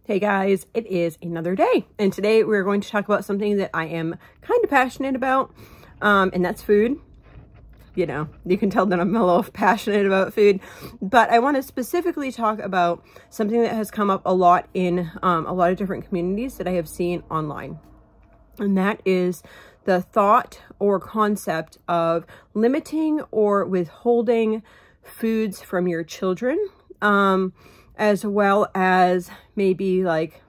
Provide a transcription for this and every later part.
Hey guys, it is another day, and today we're going to talk about something that I am kind of passionate about, and that's food. You know, you can tell that I'm a little passionate about food, but I want to specifically talk about something that has come up a lot in a lot of different communities that I have seen online, and that is the thought or concept of limiting or withholding foods from your children, as well as maybe like,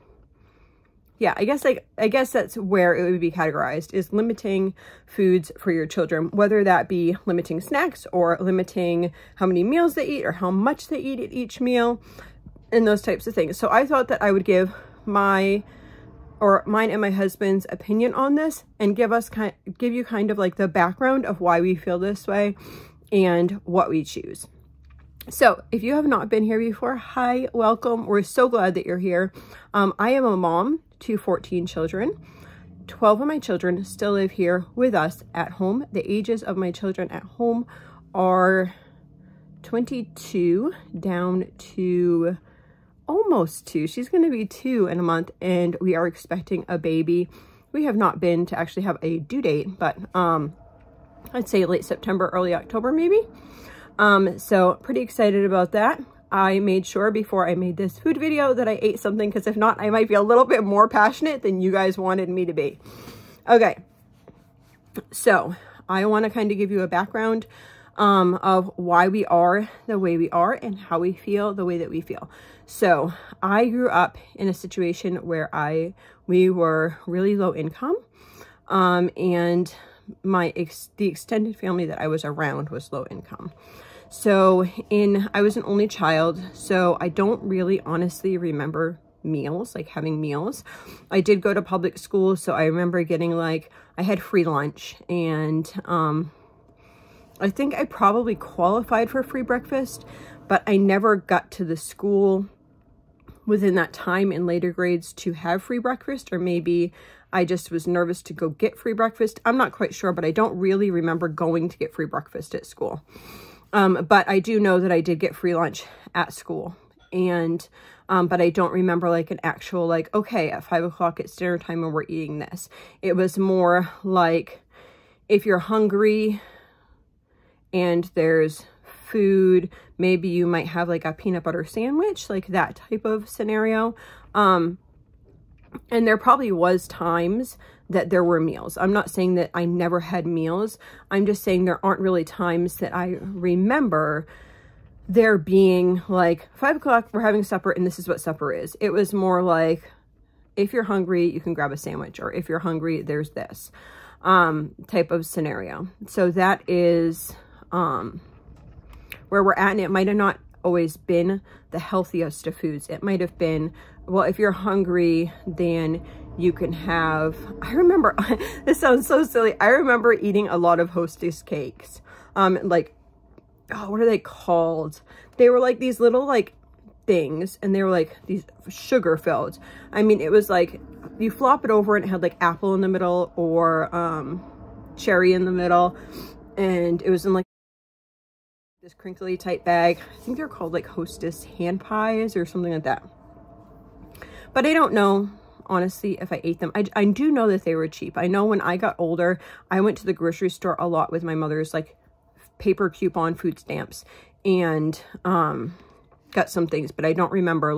yeah, I guess that's where it would be categorized, is limiting foods for your children, whether that be limiting snacks or limiting how many meals they eat or how much they eat at each meal and those types of things. So I thought that I would give mine and my husband's opinion on this and give you kind of like the background of why we feel this way and what we choose. So if you have not been here before, hi, welcome. We're so glad that you're here. I am a mom to 14 children. 12 of my children still live here with us at home. The ages of my children at home are 22 down to almost 2. She's going to be 2 in a month, and we are expecting a baby. We have not been to actually have a due date, but I'd say late September, early October maybe. So pretty excited about that. I made sure before I made this food video that I ate something, because if not, I might be a little bit more passionate than you guys wanted me to be. Okay, so I want to kind of give you a background of why we are the way we are and how we feel the way that we feel. So I grew up in a situation where we were really low income, and the extended family that I was around was low income. So I was an only child, so I don't really honestly remember meals, like having meals. I did go to public school, so I remember getting I had free lunch, and I think I probably qualified for free breakfast, but I never got to the school within that time in later grades to have free breakfast, or maybe I just was nervous to go get free breakfast. I'm not quite sure, but I don't really remember going to get free breakfast at school. But I do know that I did get free lunch at school, and but I don't remember like an actual okay, at 5 o'clock it's dinner time and we're eating this. It was more like if you're hungry and there's food, maybe you might have like a peanut butter sandwich, like that type of scenario. And there probably was times that there were meals. I'm not saying that I never had meals. I'm just saying there aren't really times that I remember there being like 5 o'clock, we're having supper and this is what supper is. It was more like, if you're hungry, you can grab a sandwich, or if you're hungry, there's this type of scenario. So that is where we're at, and it might have not always been the healthiest of foods. It might have been, well, if you're hungry, then you can have, I remember, this sounds so silly, I remember eating a lot of Hostess cakes. Oh, what are they called? They were like these little things, and they were like these sugar filled. I mean, it was like, you flop it over and it had like apple in the middle, or cherry in the middle, and it was in like this crinkly type bag. I think they're called like Hostess hand pies or something like that. But I don't know, honestly, if I ate them. I do know that they were cheap. I know when I got older, I went to the grocery store a lot with my mother's paper coupon food stamps, and got some things, but I don't remember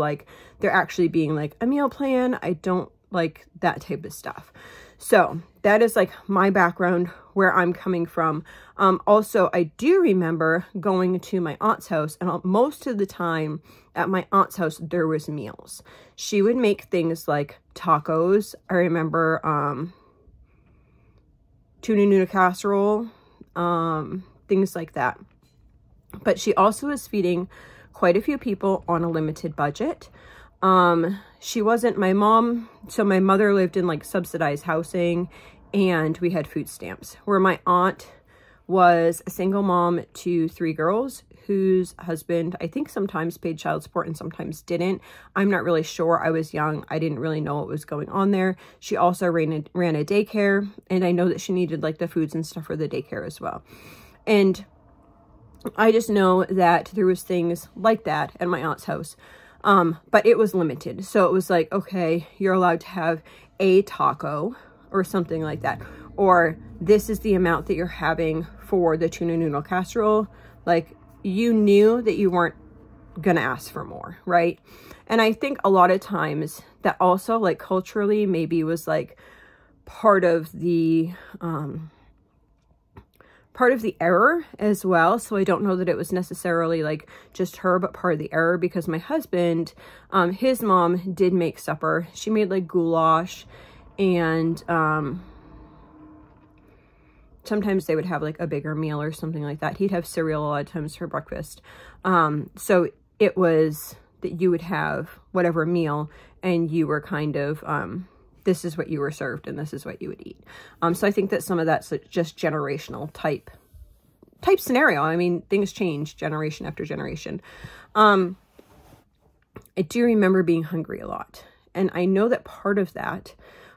there actually being a meal plan. I don't like that type of stuff. So that is my background, where I'm coming from. Also, I do remember going to my aunt's house, and most of the time at my aunt's house, there was meals. She would make things like tacos. I remember tuna casserole, things like that. But she also was feeding quite a few people on a limited budget. She wasn't my mom. So my mother lived in subsidized housing, and we had food stamps, where my aunt was a single mom to 3 girls whose husband, I think, sometimes paid child support and sometimes didn't. I'm not really sure. I was young. I didn't really know what was going on there. She also ran a daycare, and I know that she needed the foods and stuff for the daycare as well. And I just know that there was things like that at my aunt's house. But it was limited. So it was like, okay, you're allowed to have a taco or something like that. Or this is the amount that you're having for the tuna noodle casserole. Like, you knew that you weren't gonna ask for more, right? And I think a lot of times that also, like, culturally maybe was like part of the error as well. So I don't know that it was necessarily like just her, but part of the error, because my husband, his mom did make supper. She made like goulash, and sometimes they would have like a bigger meal or something like that. He'd have cereal a lot of times for breakfast. So it was that you would have whatever meal, and you were kind of, this is what you were served and this is what you would eat. So I think that some of that's just generational type scenario. I mean, things change generation after generation. I do remember being hungry a lot. And I know that part of that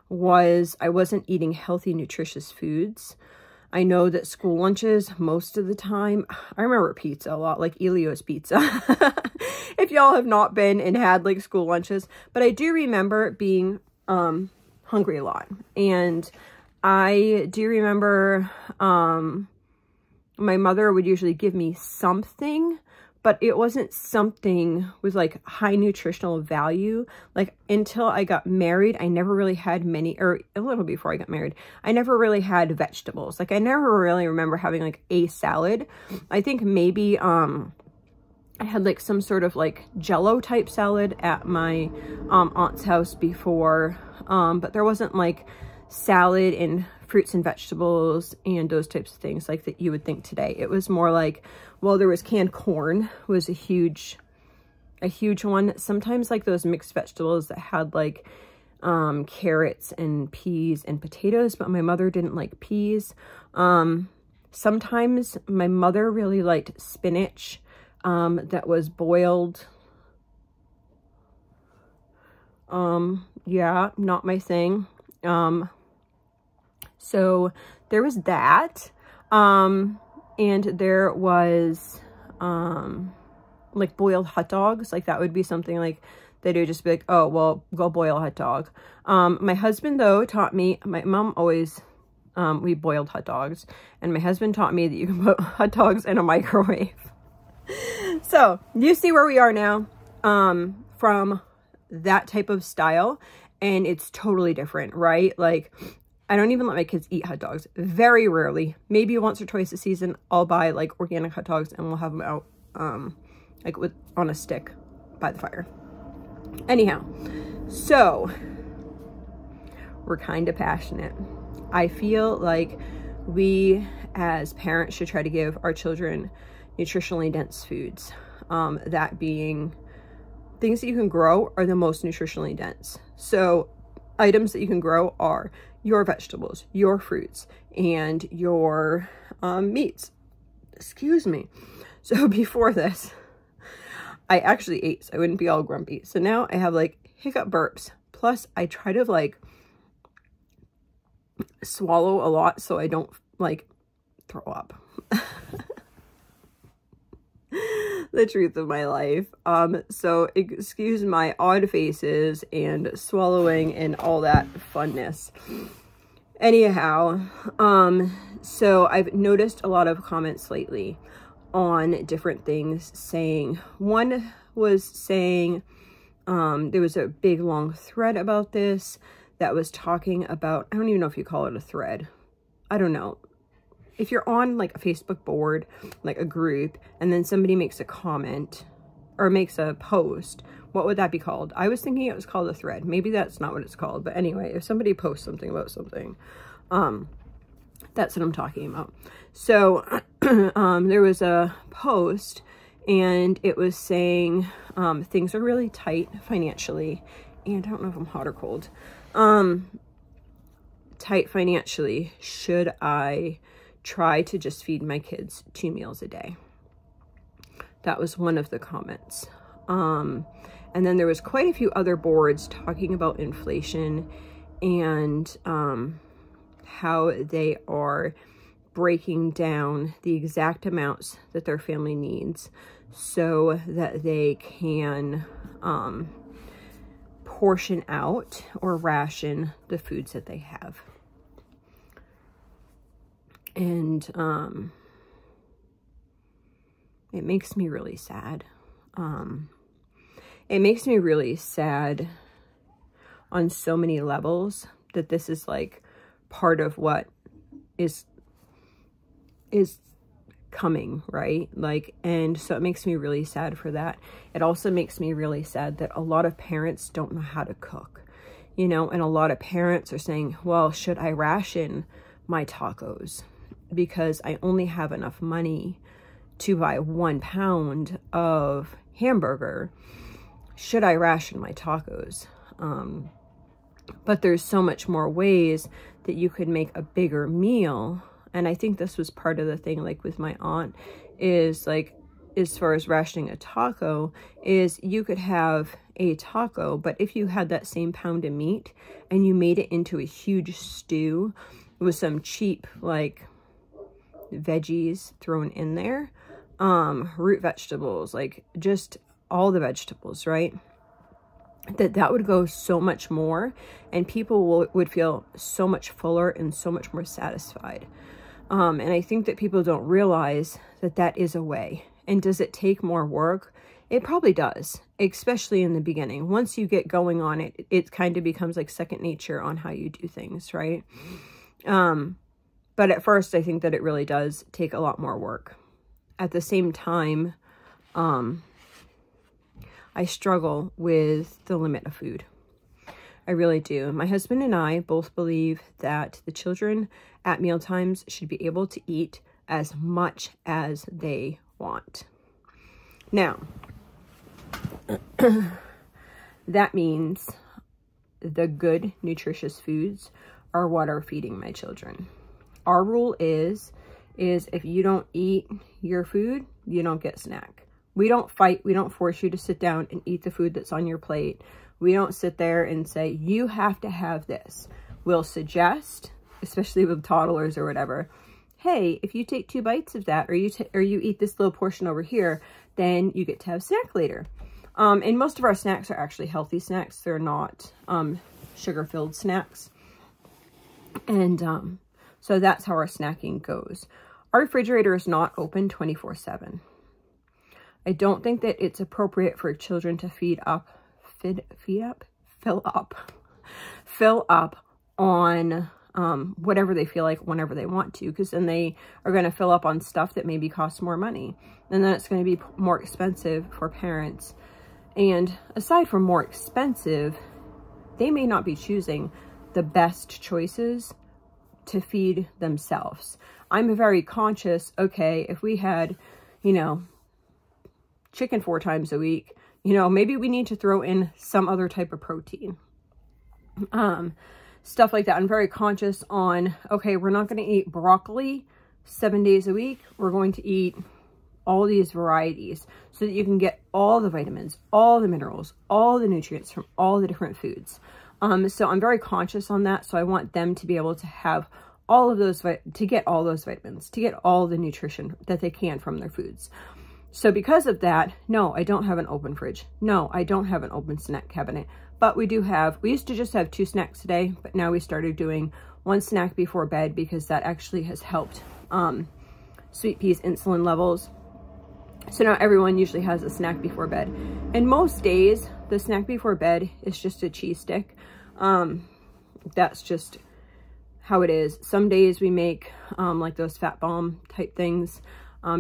was I wasn't eating healthy, nutritious foods. I know that school lunches, most of the time, I remember pizza a lot, like Elio's pizza. If y'all have not been and had like school lunches, but I do remember being hungry a lot. And I do remember my mother would usually give me something, but it wasn't something with like high nutritional value. Like, until I got married, I never really had many, or a little before I got married, I never really had vegetables. Like, I never really remember having like a salad. I think maybe I had like some sort of like Jello type salad at my aunt's house before, but there wasn't like salad and fruits and vegetables and those types of things like that you would think today. It was more like, well, there was canned corn was a huge one. Sometimes like those mixed vegetables that had like carrots and peas and potatoes, but my mother didn't like peas. Sometimes my mother really liked spinach that was boiled. Yeah, not my thing. So there was that. And there was, like boiled hot dogs. Like, that would be something like they would just be like, oh, well, go boil a hot dog. My husband though taught me, my mom always, we boiled hot dogs, and my husband taught me that you can put hot dogs in a microwave. So you see where we are now, from that type of style, and it's totally different, right? Like, I don't even let my kids eat hot dogs. Very rarely, maybe once or twice a season, I'll buy like organic hot dogs and we'll have them out, like on a stick by the fire. Anyhow, so we're kind of passionate. I feel like we as parents should try to give our children nutritionally dense foods. That being things that you can grow are the most nutritionally dense. So items that you can grow are your vegetables, your fruits, and your meats. Excuse me. So before this, I actually ate, so I wouldn't be all grumpy. So now I have like hiccup burps. Plus I try to like swallow a lot so I don't like throw up. The truth of my life. So excuse my odd faces and swallowing and all that funness. Anyhow, so I've noticed a lot of comments lately on different things saying, one was saying, there was a big long thread about this that was talking about, I don't even know if you call it a thread. I don't know. If you're on like a Facebook board, like a group, and then somebody makes a comment or makes a post, what would that be called? I was thinking it was called a thread. Maybe that's not what it's called. But anyway, if somebody posts something about something, that's what I'm talking about. So there was a post and it was saying things are really tight financially. And I don't know if I'm hot or cold. Tight financially. Should I try to just feed my kids 2 meals a day? That was one of the comments. And then there was quite a few other boards talking about inflation and how they are breaking down the exact amounts that their family needs so that they can portion out or ration the foods that they have. And it makes me really sad. It makes me really sad on so many levels that this is like part of what is coming, right? Like, and so it makes me really sad for that. It also makes me really sad that a lot of parents don't know how to cook, you know, and a lot of parents are saying, well, should I ration my tacos because I only have enough money to buy 1 pound of hamburger? Should I ration my tacos? But there's so much more ways that you could make a bigger meal. And I think this was part of the thing, like with my aunt, is like, as far as rationing a taco, is you could have a taco, but if you had that same pound of meat and you made it into a huge stew with some cheap, like, veggies thrown in there, root vegetables, like just all the vegetables, right? That would go so much more, and people would feel so much fuller and so much more satisfied. And I think that people don't realize that that is a way. And does it take more work? It probably does, especially in the beginning. Once you get going on it, it kind of becomes like second nature on how you do things, right? But at first, I think that it really does take a lot more work. At the same time, I struggle with the limit of food. I really do. My husband and I both believe that the children at mealtimes should be able to eat as much as they want. Now, that means the good, nutritious foods are what are feeding my children. Our rule is if you don't eat your food, you don't get snack. We don't fight. We don't force you to sit down and eat the food that's on your plate. We don't sit there and say, you have to have this. We'll suggest, especially with toddlers or whatever, hey, if you take 2 bites of that, or you eat this little portion over here, then you get to have snack later. And most of our snacks are actually healthy snacks. They're not sugar-filled snacks. And so that's how our snacking goes. Our refrigerator is not open 24/7. I don't think that it's appropriate for children to fill up on whatever they feel like whenever they want to, because then they are going to fill up on stuff that maybe costs more money, and then it's going to be more expensive for parents. And aside from more expensive, they may not be choosing the best choices to feed themselves. I'm very conscious, okay, if we had, you know, chicken 4 times a week, you know, maybe we need to throw in some other type of protein. Stuff like that. I'm very conscious on, okay, we're not going to eat broccoli 7 days a week. We're going to eat all these varieties so that you can get all the vitamins, all the minerals, all the nutrients from all the different foods. So I'm very conscious on that. So I want them to be able to have all of those, to get all those vitamins, to get all the nutrition that they can from their foods. So because of that, no, I don't have an open fridge. No, I don't have an open snack cabinet. But we used to just have 2 snacks a day, but now we started doing 1 snack before bed because that actually has helped sweet pea's insulin levels. So now everyone usually has a snack before bed. And most days, the snack before bed is just a cheese stick. That's just how it is. Some days we make like those fat bomb type things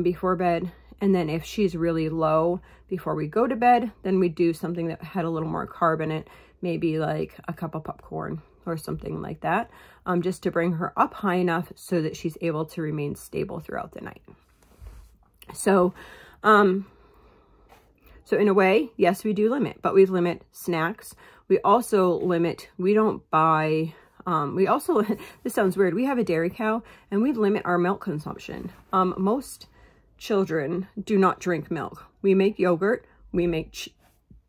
before bed. And then if she's really low before we go to bed, then we do something that had a little more carb in it, maybe like a cup of popcorn or something like that, just to bring her up high enough so that she's able to remain stable throughout the night. So, so in a way, yes, we do limit, but we limit snacks. We also limit, we don't buy, we also, this sounds weird, we have a dairy cow and we limit our milk consumption. Most children do not drink milk. We make yogurt, we make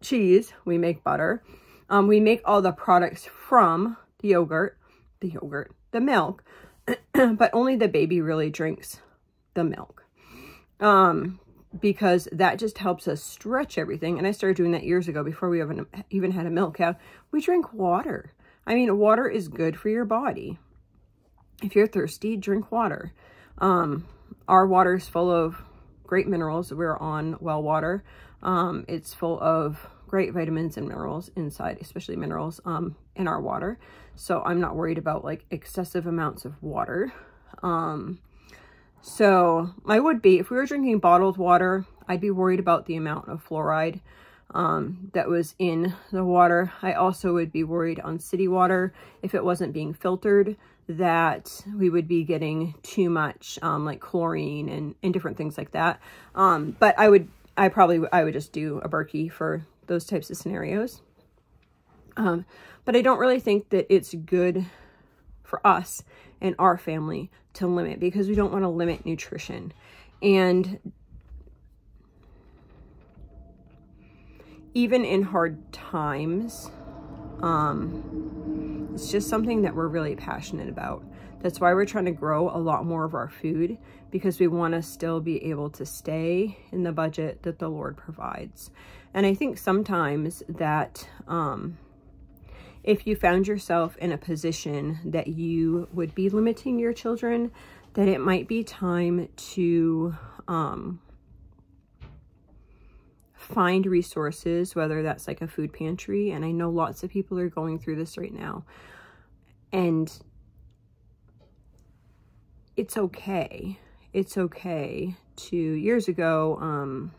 cheese, we make butter, we make all the products from the yogurt, the milk, but only the baby really drinks the milk. Because that just helps us stretch everything. And I started doing that years ago before we even had a milk cow. We drink water. I mean, water is good for your body. If you're thirsty, drink water. Our water is full of great minerals. We're on well water. It's full of great vitamins and minerals inside, especially minerals in our water. So I'm not worried about like excessive amounts of water. So I would be, if we were drinking bottled water, I'd be worried about the amount of fluoride that was in the water. I also would be worried on city water, if it wasn't being filtered, that we would be getting too much like chlorine and different things like that. But I would just do a Berkey for those types of scenarios. But I don't really think that it's good for us and our family to limit, because we don't want to limit nutrition. And even in hard times, it's just something that we're really passionate about. That's why we're trying to grow a lot more of our food, because we want to still be able to stay in the budget that the Lord provides. And I think sometimes that if you found yourself in a position that you would be limiting your children, that it might be time to find resources, whether that's like a food pantry. And I know lots of people are going through this right now. And it's okay. It's okay to, years ago,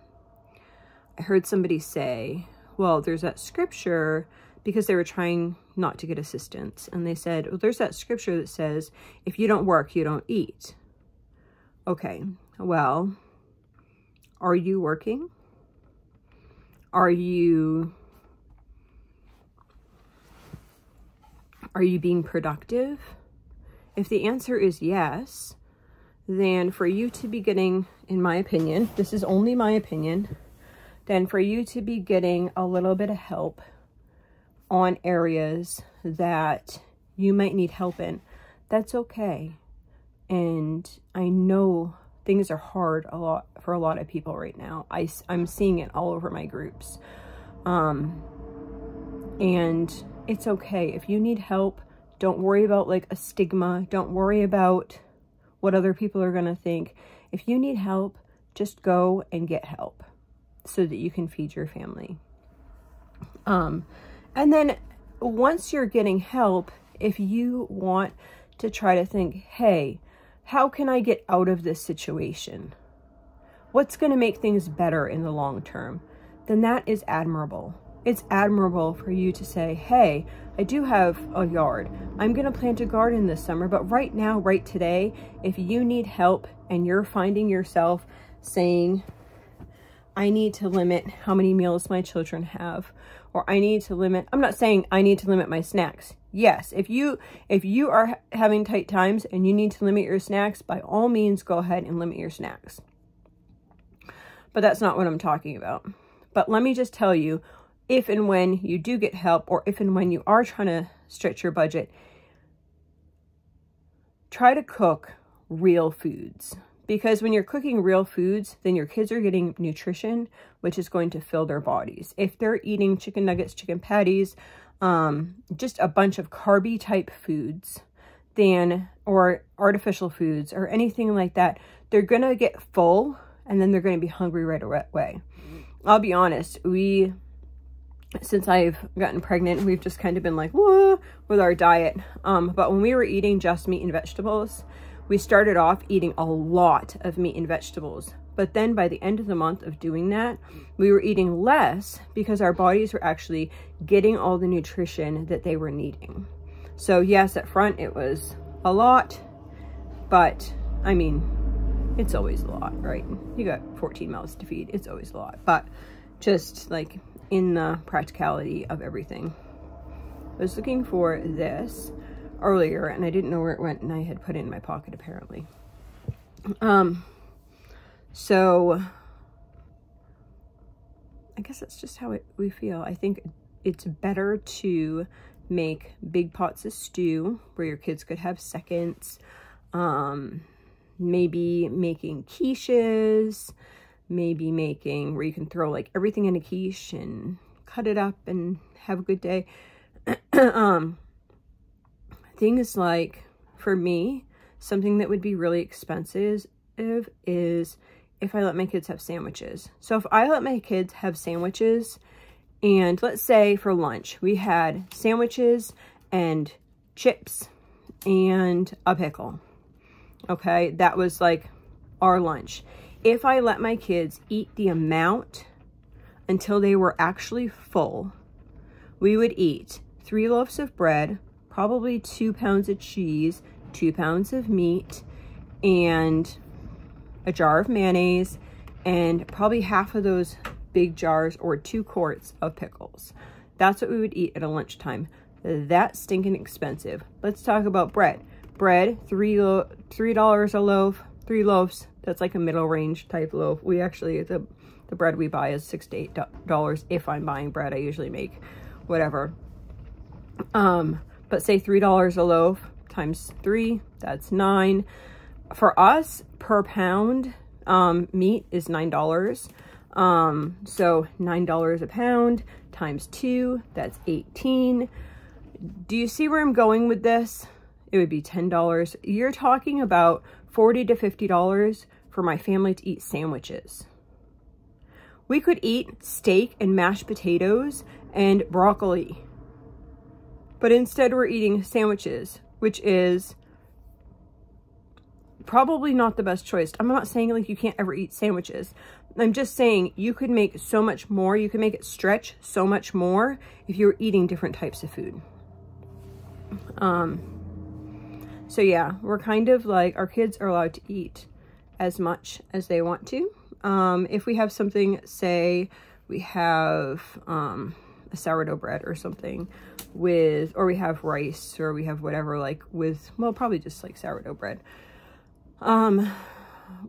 I heard somebody say, well, there's that scripture, because they were trying not to get assistance. And they said, well, there's that scripture that says, if you don't work, you don't eat. Okay, well, are you working? Are you being productive? If the answer is yes, then for you to be getting, in my opinion, this is only my opinion, then for you to be getting a little bit of help on areas that you might need help in, that's okay. And I know things are hard for a lot of people right now. I'm seeing it all over my groups. And it's okay. If you need help, don't worry about like a stigma. Don't worry about what other people are going to think. If you need help, just go and get help so that you can feed your family. And then once you're getting help, if you want to try to think, hey, how can I get out of this situation? What's going to make things better in the long term? Then that is admirable. It's admirable for you to say, hey, I do have a yard. I'm going to plant a garden this summer, but right now, right today, if you need help and you're finding yourself saying, I need to limit how many meals my children have, or I need to limit, I'm not saying I need to limit my snacks. Yes, if you are having tight times and you need to limit your snacks, by all means, go ahead and limit your snacks. But that's not what I'm talking about. But let me just tell you, if and when you do get help, or if and when you are trying to stretch your budget, try to cook real foods. Because when you're cooking real foods, then your kids are getting nutrition, which is going to fill their bodies. If they're eating chicken nuggets, chicken patties, just a bunch of carby type foods, then, or artificial foods or anything like that, they're going to get full and then they're going to be hungry right away. I'll be honest, since I've gotten pregnant, we've just kind of been like, whoa, with our diet. But when we were eating just meat and vegetables, we started off eating a lot of meat and vegetables. But then by the end of the month of doing that, we were eating less because our bodies were actually getting all the nutrition that they were needing. So yes, at front it was a lot, but I mean, it's always a lot, right? You got 14 mouths to feed. It's always a lot, but just like in the practicality of everything. I was looking for this earlier and I didn't know where it went, and I had put it in my pocket apparently. So I guess that's just how we feel. I think it's better to make big pots of stew where your kids could have seconds. Maybe making quiches, maybe making where you can throw like everything in a quiche and cut it up and have a good day. Things like, for me, something that would be really expensive is if I let my kids have sandwiches. So if I let my kids have sandwiches, and let's say for lunch we had sandwiches and chips and a pickle. Okay, that was like our lunch. If I let my kids eat the amount until they were actually full, we would eat 3 loaves of bread, probably 2 pounds of cheese, 2 pounds of meat, and a jar of mayonnaise, and probably half of those big jars or 2 quarts of pickles. That's what we would eat at a lunchtime. That's stinking expensive. Let's talk about bread. Bread, $3 a loaf, 3 loaves. That's like a middle range type loaf. We actually, the bread we buy is $6 to $8 if I'm buying bread. I usually make whatever. But say $3 a loaf times 3, that's 9. For us, per pound, meat is $9. So $9 a pound times 2, that's 18. Do you see where I'm going with this? It would be $10. You're talking about $40 to $50 for my family to eat sandwiches. We could eat steak and mashed potatoes and broccoli. But instead we're eating sandwiches, which is probably not the best choice. I'm not saying like you can't ever eat sandwiches. I'm just saying you could make so much more. You can make it stretch so much more if you were eating different types of food. So yeah, we're kind of like, our kids are allowed to eat as much as they want to. If we have something, say we have a sourdough bread or something with, or we have rice, or we have whatever, like with, well, probably just like sourdough bread.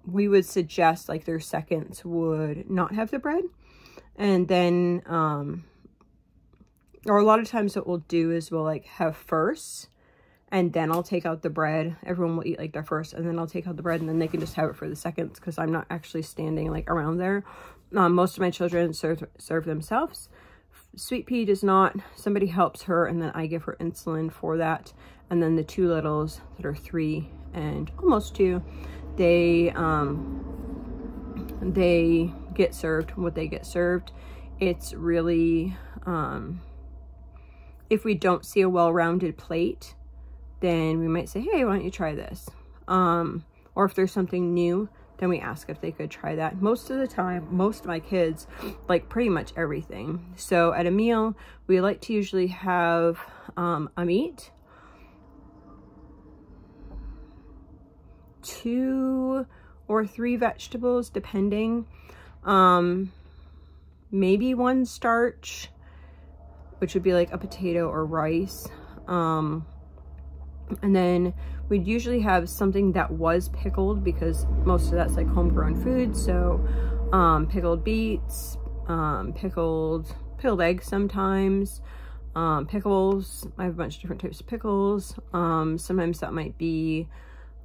We would suggest like their seconds would not have the bread. And then, or a lot of times what we'll do is we'll like have first, and then I'll take out the bread. Everyone will eat like their first, and then I'll take out the bread, and then they can just have it for the seconds because I'm not actually standing like around there. Most of my children serve themselves. Sweet Pea does not. Somebody helps her, and then I give her insulin for that. And then the 2 littles that are 3 and almost 2, they get served what they get served. It's really, if we don't see a well-rounded plate, then we might say, hey, why don't you try this? Or if there's something new, then we ask if they could try that. Most of the time, most of my kids like pretty much everything. So at a meal, we like to usually have a meat, 2 or 3 vegetables, depending. Maybe 1 starch, which would be like a potato or rice. And then we'd usually have something that was pickled, because most of that's like homegrown food. So pickled beets, pickled eggs sometimes, pickles. I have a bunch of different types of pickles. Sometimes that might be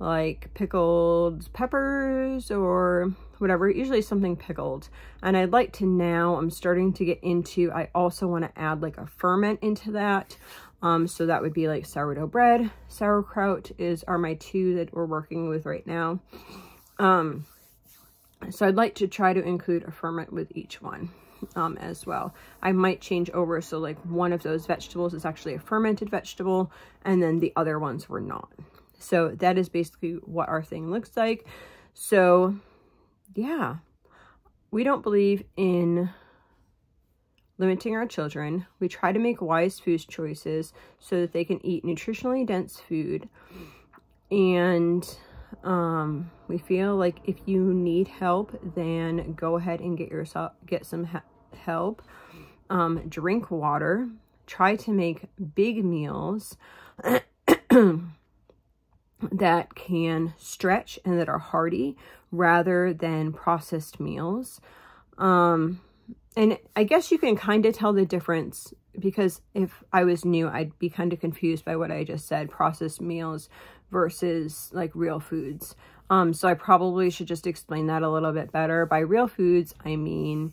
like pickled peppers or whatever, usually something pickled. And I'd like to now, I'm starting to get into, I also want to add like a ferment into that. So that would be like sourdough bread, sauerkraut are my 2 that we're working with right now. So I'd like to try to include a ferment with each one as well. I might change over, so like one of those vegetables is actually a fermented vegetable, and then the other ones were not. So that is basically what our thing looks like. So yeah, we don't believe in limiting our children. We try to make wise food choices so that they can eat nutritionally dense food. And we feel like if you need help, then go ahead and get some help. Drink water. Try to make big meals that can stretch and that are hearty rather than processed meals. And I guess you can kind of tell the difference, because if I was new, I'd be kind of confused by what I just said, processed meals versus like real foods. So I probably should just explain that a little bit better. By real foods, I mean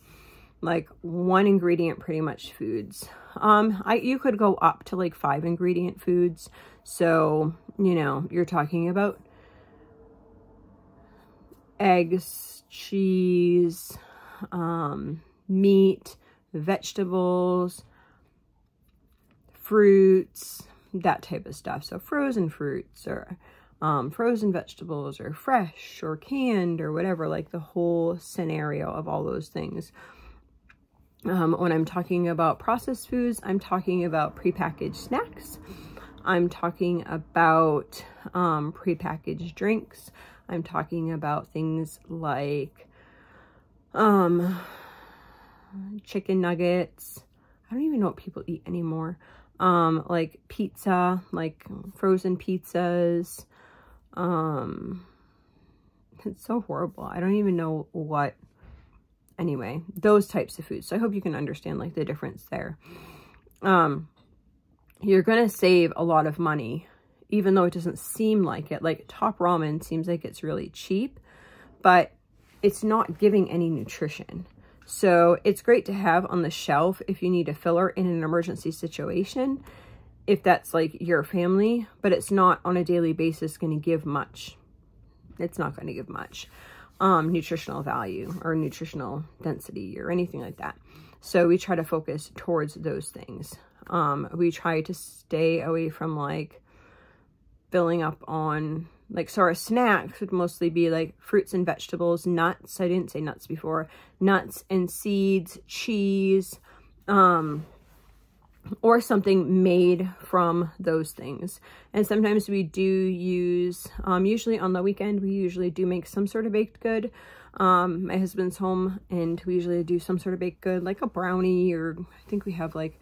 like 1 ingredient pretty much foods. You could go up to like 5 ingredient foods. So, you know, you're talking about eggs, cheese, meat, vegetables, fruits, that type of stuff. So frozen fruits or frozen vegetables or fresh or canned or whatever, like the whole scenario of all those things. When I'm talking about processed foods, I'm talking about prepackaged snacks. I'm talking about prepackaged drinks. I'm talking about things like chicken nuggets. I don't even know what people eat anymore. Like pizza, like frozen pizzas. It's so horrible. I don't even know what. Anyway, those types of foods. So I hope you can understand like the difference there. You're going to save a lot of money, even though it doesn't seem like it. Like Top Ramen seems like it's really cheap, but it's not giving any nutrition. So it's great to have on the shelf if you need a filler in an emergency situation, if that's like your family, but it's not on a daily basis going to give much. It's not going to give much nutritional value or nutritional density or anything like that. So we try to focus towards those things. We try to stay away from like filling up on like, so our snacks would mostly be like fruits and vegetables, nuts. I didn't say nuts before. Nuts and seeds, cheese, or something made from those things. And sometimes we do use, usually on the weekend, we usually do make some sort of baked good. My husband's home and we usually do some sort of baked good, like a brownie, or I think we have like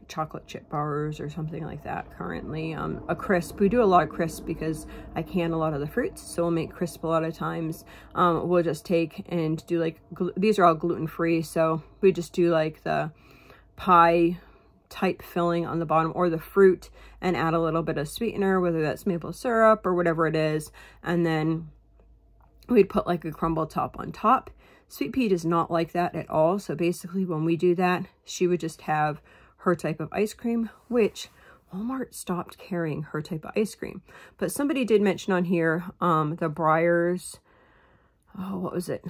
chocolate chip bars or something like that currently. A crisp. We do a lot of crisps because I can a lot of the fruits, so we'll make crisp a lot of times. We'll just take and do like, these are all gluten-free, so we just do like the pie type filling on the bottom or the fruit and add a little bit of sweetener, whether that's maple syrup or whatever it is, and then we'd put like a crumble top on top. Sweet Pea does not like that at all, so basically when we do that, she would just have her type of ice cream, which Walmart stopped carrying her type of ice cream. But somebody did mention on here the Breyers, oh, what was it?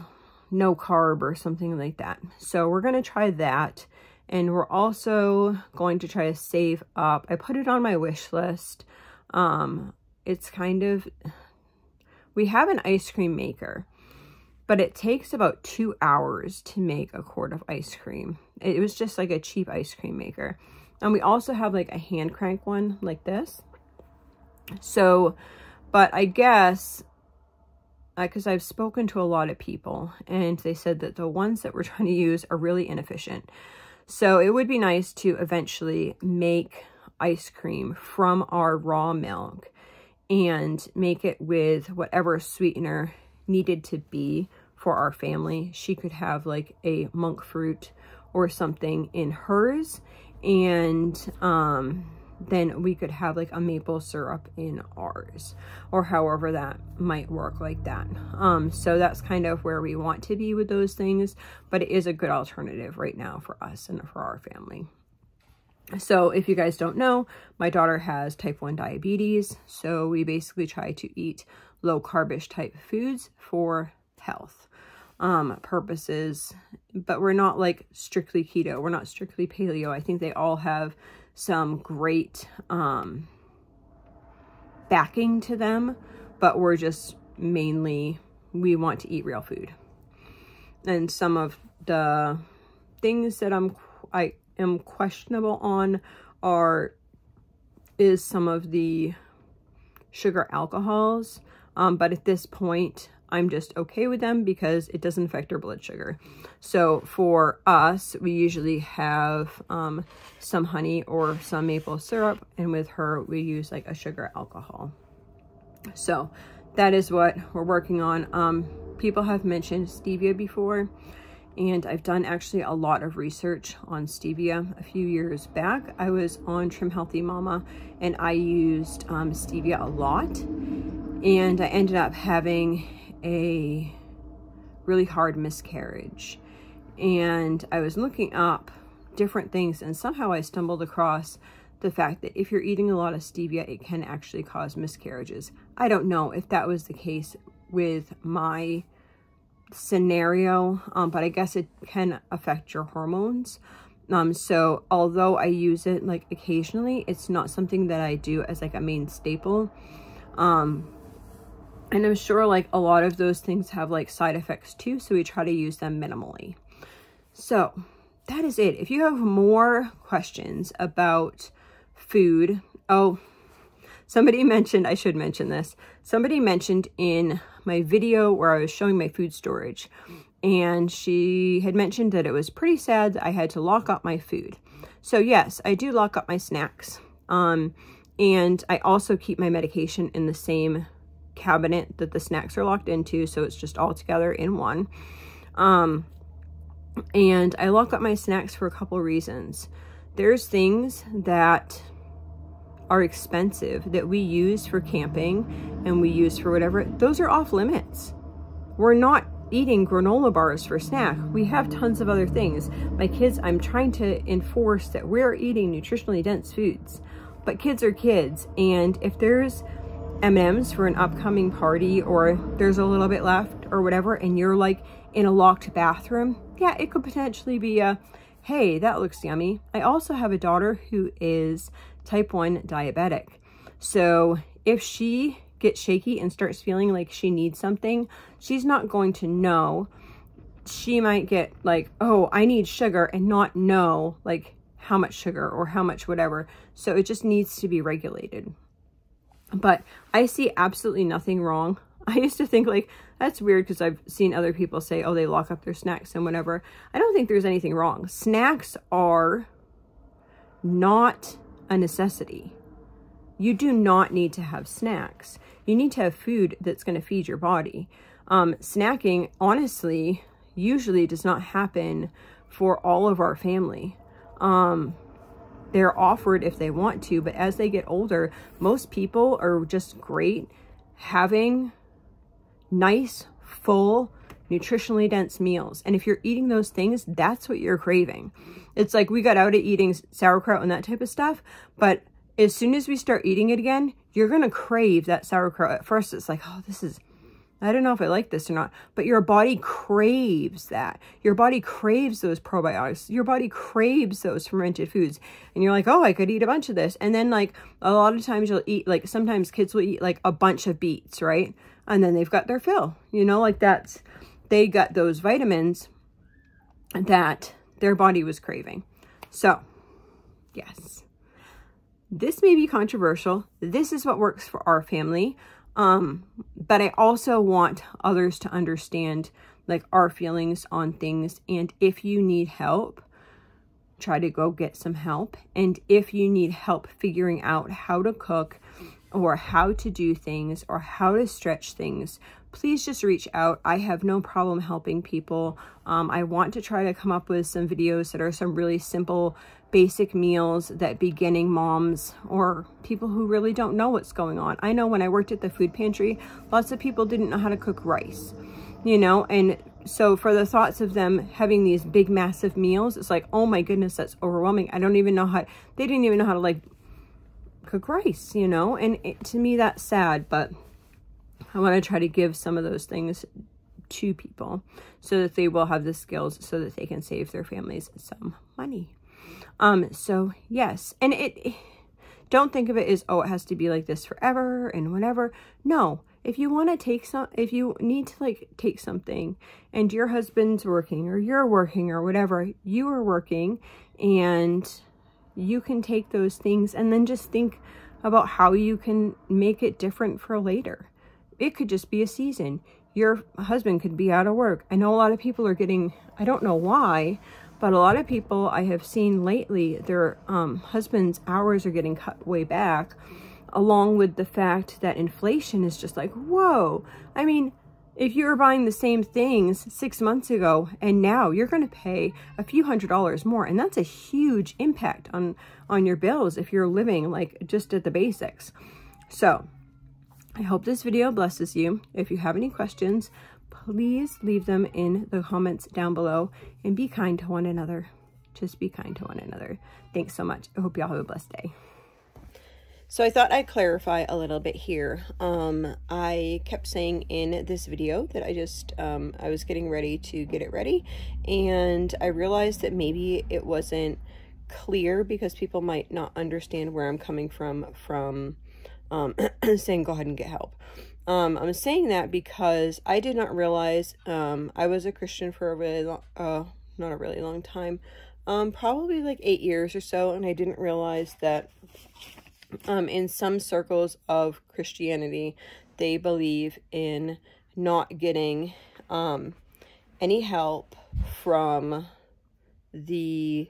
No carb or something like that. So we're going to try that. And we're also going to try to save up. I put it on my wish list. It's kind of, we have an ice cream maker, but it takes about 2 hours to make a quart of ice cream. It was just like a cheap ice cream maker. And we also have like a hand crank one like this. So, but I guess, because I've spoken to a lot of people and they said that the ones that we're trying to use are really inefficient. So it would be nice to eventually make ice cream from our raw milk and make it with whatever sweetener needed to be for our family. She could have like a monk fruit or something in hers, and then we could have like a maple syrup in ours, or however that might work like that. So that's kind of where we want to be with those things, but it is a good alternative right now for us and for our family. So if you guys don't know, my daughter has type 1 diabetes, so we basically try to eat low carbish type foods for health purposes, but we're not like strictly keto, we're not strictly paleo. I think they all have some great backing to them, but we're just mainly, we want to eat real food. And some of the things that I am questionable on is some of the sugar alcohols, but at this point I'm just okay with them because it doesn't affect our blood sugar. So for us, we usually have some honey or some maple syrup, and with her we use like a sugar alcohol. So that is what we're working on. People have mentioned stevia before, And I've done actually a lot of research on stevia. A few years back, I was on Trim Healthy Mama and I used stevia a lot. And I ended up having a really hard miscarriage. And I was looking up different things and somehow I stumbled across the fact that if you're eating a lot of stevia, it can actually cause miscarriages. I don't know if that was the case with my scenario, but I guess it can affect your hormones. So although I use it like occasionally, it's not something that I do as like a main staple. And I'm sure like a lot of those things have like side effects too, so we try to use them minimally. So that is it. If you have more questions about food, oh, somebody mentioned, I should mention this. Somebody mentioned in my video where I was showing my food storage, and she had mentioned that it was pretty sad that I had to lock up my food. So yes, I do lock up my snacks. And I also keep my medication in the same cabinet that the snacks are locked into, so it's just all together in one. And I lock up my snacks for a couple reasons. There's things that are expensive that we use for camping and we use for whatever. Those are off limits. We're not eating granola bars for snack. We have tons of other things. My kids, I'm trying to enforce that we're eating nutritionally dense foods, but kids are kids. And if there's M&Ms for an upcoming party, or there's a little bit left or whatever, and you're like in a locked bathroom, yeah, it could potentially be a, hey, that looks yummy. I also have a daughter who is type 1 diabetic. So if she gets shaky and starts feeling like she needs something, she's not going to know. She might get like, oh, I need sugar, and not know like how much sugar or how much whatever. So it just needs to be regulated. But I see absolutely nothing wrong. I used to think like, that's weird because I've seen other people say, oh, they lock up their snacks and whatever. I don't think there's anything wrong. Snacks are not a necessity. You do not need to have snacks. You need to have food that's going to feed your body. Snacking, honestly, usually does not happen for all of our family. They're offered if they want to, but as they get older, most people are just great having nice, full, nutritionally dense meals. And if you're eating those things, that's what you're craving. It's like we got out of eating sauerkraut and that type of stuff, but as soon as we start eating it again, you're going to crave that sauerkraut. At first, it's like, oh, this is, I don't know if I like this or not, but your body craves that. Your body craves those probiotics. Your body craves those fermented foods. And you're like, oh, I could eat a bunch of this. And then like a lot of times you'll eat, like sometimes kids will eat like a bunch of beets, right? And then they've got their fill, you know, like that's, they got those vitamins that their body was craving. So yes, this may be controversial. This is what works for our family. But I also want others to understand like our feelings on things. And if you need help, try to go get some help. And if you need help figuring out how to cook or how to do things or how to stretch things, please just reach out. I have no problem helping people. I want to try to come up with some videos that are some really simple, basic meals that beginning moms or people who really don't know what's going on. I know when I worked at the food pantry, lots of people didn't know how to cook rice, you know, and so for the thoughts of them having these big, massive meals, it's like, oh my goodness, that's overwhelming. I don't even know how, they didn't even know how to like cook rice, you know, and to me that's sad, but I want to try to give some of those things to people so that they will have the skills so that they can save their families some money. So yes, and don't think of it as, oh, it has to be like this forever and whatever. No, if you want to take some, if you need to like take something and your husband's working or you're working or whatever, you are working and you can take those things and then just think about how you can make it different for later. It could just be a season. Your husband could be out of work. I know a lot of people are getting, I don't know why, but a lot of people I have seen lately, their husband's hours are getting cut way back, along with the fact that inflation is just like, whoa. I mean, If you were buying the same things 6 months ago and now you're going to pay a few $100s more, and that's a huge impact on your bills if you're living like just at the basics. So I hope this video blesses you. If you have any questions, please leave them in the comments down below, and be kind to one another. Just be kind to one another. Thanks so much. I hope y'all have a blessed day. So I thought I'd clarify a little bit here. I kept saying in this video that I was getting ready to get it ready, and I realized that maybe it wasn't clear because people might not understand where I'm coming from saying go ahead and get help. I'm saying that because I did not realize, I was a Christian for a really long, not a really long time, probably like 8 years or so, and I didn't realize that in some circles of Christianity, they believe in not getting any help from the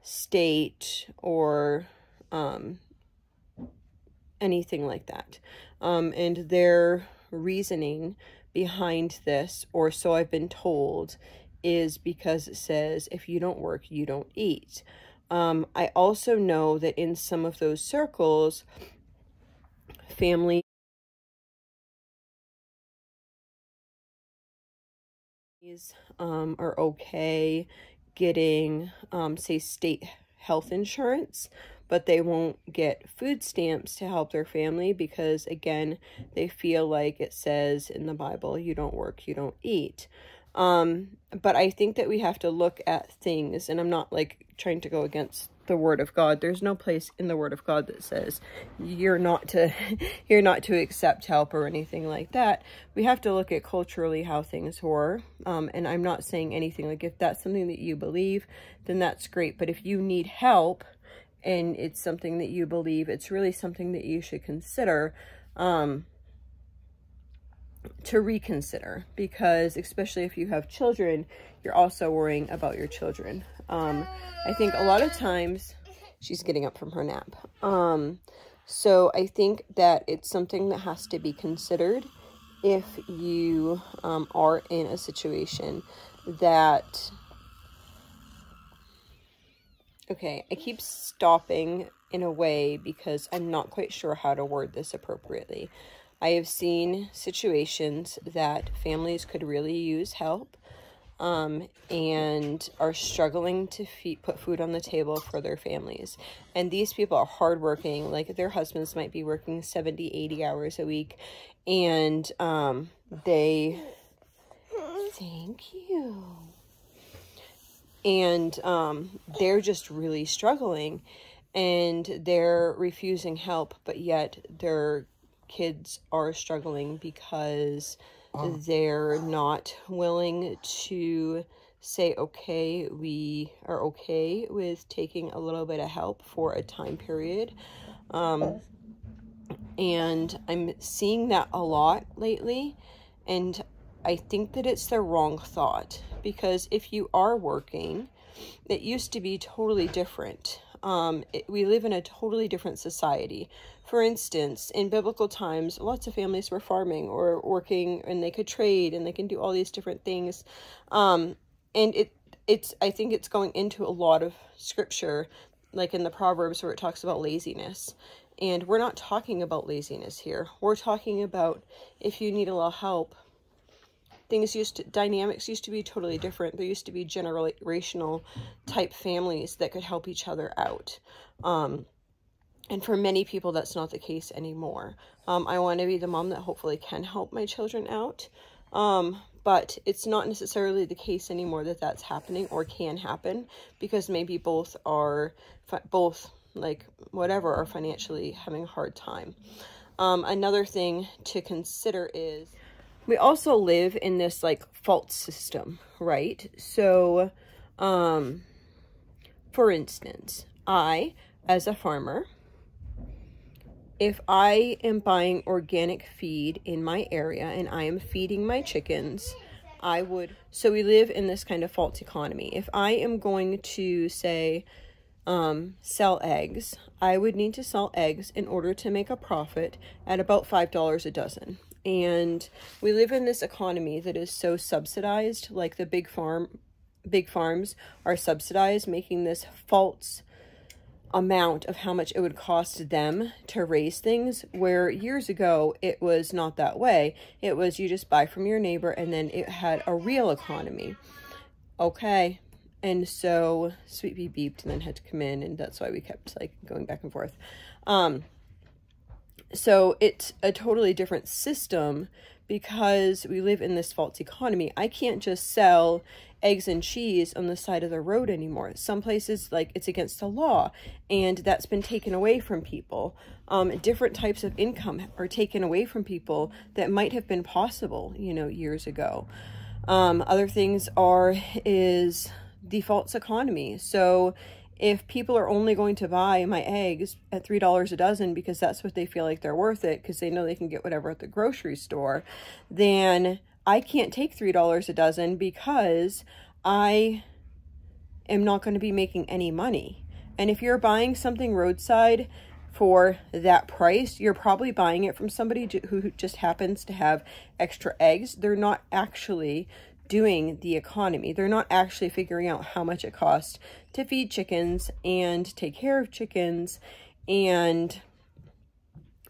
state or anything like that. And their reasoning behind this, or so I've been told, is because it says if you don't work, you don't eat. I also know that in some of those circles, families are okay getting, say, state health insurance, but they won't get food stamps to help their family because, again, they feel like it says in the Bible, you don't work, you don't eat. But I think that we have to look at things, and I'm not like trying to go against the Word of God. There's no place in the Word of God that says you're not to accept help or anything like that. We have to look at culturally how things were. And I'm not saying anything like if that's something that you believe, then that's great. But if you need help and it's something that you believe, it's really something that you should consider, to reconsider, because especially if you have children, you're also worrying about your children. I think a lot of times she's getting up from her nap. So I think that it's something that has to be considered if you are in a situation that, okay, I keep stopping in a way because I'm not quite sure how to word this appropriately. I have seen situations that families could really use help, and are struggling to put food on the table for their families. And these people are hardworking. Like, their husbands might be working 70, 80 hours a week, and thank you. And they're just really struggling, and they're refusing help, but yet they're kids are struggling because they're not willing to say, okay, we are okay with taking a little bit of help for a time period. And I'm seeing that a lot lately, and I think that it's the wrong thought, because if you are working, it used to be totally different. We live in a totally different society. For instance, in biblical times, lots of families were farming or working, and they could trade, and they can do all these different things. And I think it's going into a lot of scripture, like in the Proverbs where it talks about laziness. And we're not talking about laziness here. We're talking about if you need a little help. Dynamics used to be totally different. There used to be generational type families that could help each other out. And for many people, that's not the case anymore. I want to be the mom that hopefully can help my children out. But it's not necessarily the case anymore that that's happening or can happen, because maybe both are, like whatever, are financially having a hard time. Another thing to consider is, we also live in this like fault system, right? So, for instance, I, as a farmer, if I am buying organic feed in my area and I am feeding my chickens, so we live in this kind of false economy. If I am going to say, sell eggs, I would need to sell eggs in order to make a profit at about $5 a dozen. And we live in this economy that is so subsidized, like the big farms are subsidized, making this false amount of how much it would cost them to raise things, where years ago it was not that way. It was you just buy from your neighbor, and then it had a real economy. Okay. And so Sweet Pea beeped and then had to come in, and that's why we kept like going back and forth. So it's a totally different system because we live in this false economy. I can't just sell eggs and cheese on the side of the road anymore. Some places, like, it's against the law, and that's been taken away from people. Different types of income are taken away from people that might have been possible, you know, years ago. Other things is the false economy. So if people are only going to buy my eggs at $3 a dozen because that's what they feel like they're worth it, because they know they can get whatever at the grocery store, then I can't take $3 a dozen because I am not going to be making any money. And if you're buying something roadside for that price, you're probably buying it from somebody who just happens to have extra eggs. They're not actually doing the economy. They're not actually figuring out how much it costs to feed chickens and take care of chickens and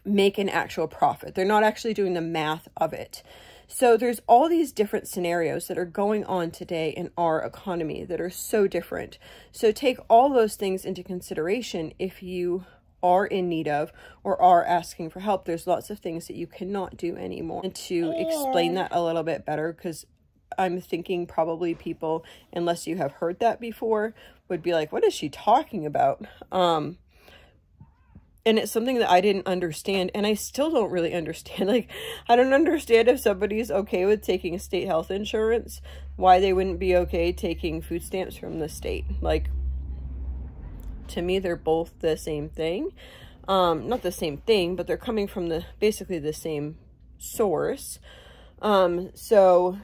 make an actual profit. They're not actually doing the math of it. So there's all these different scenarios that are going on today in our economy that are so different. So take all those things into consideration if you are in need of or are asking for help. There's lots of things that you cannot do anymore. And to explain that a little bit better, because I'm thinking probably people, unless you have heard that before, would be like, what is she talking about? And it's something that I didn't understand, and I still don't really understand. Like, I don't understand if somebody's okay with taking state health insurance, why they wouldn't be okay taking food stamps from the state. Like, to me, they're both the same thing. Not the same thing, but they're coming from basically the same source. So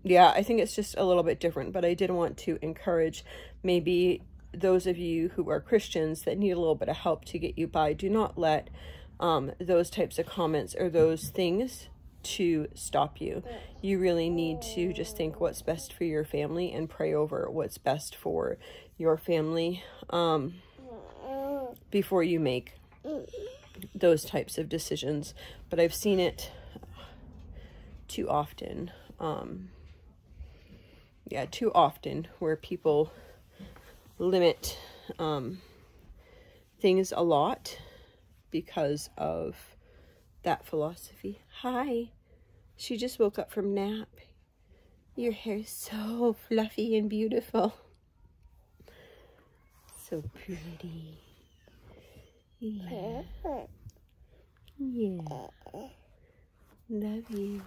yeah, I think it's just a little bit different, but I did want to encourage maybe those of you who are Christians that need a little bit of help to get you by. Do not let those types of comments or those things to stop you. You really need to just think what's best for your family and pray over what's best for your family before you make those types of decisions. But I've seen it too often. Yeah, too often where people limit things a lot because of that philosophy. Hi, she just woke up from nap. Your hair is so fluffy and beautiful. So pretty. Yeah. Yeah. Love you.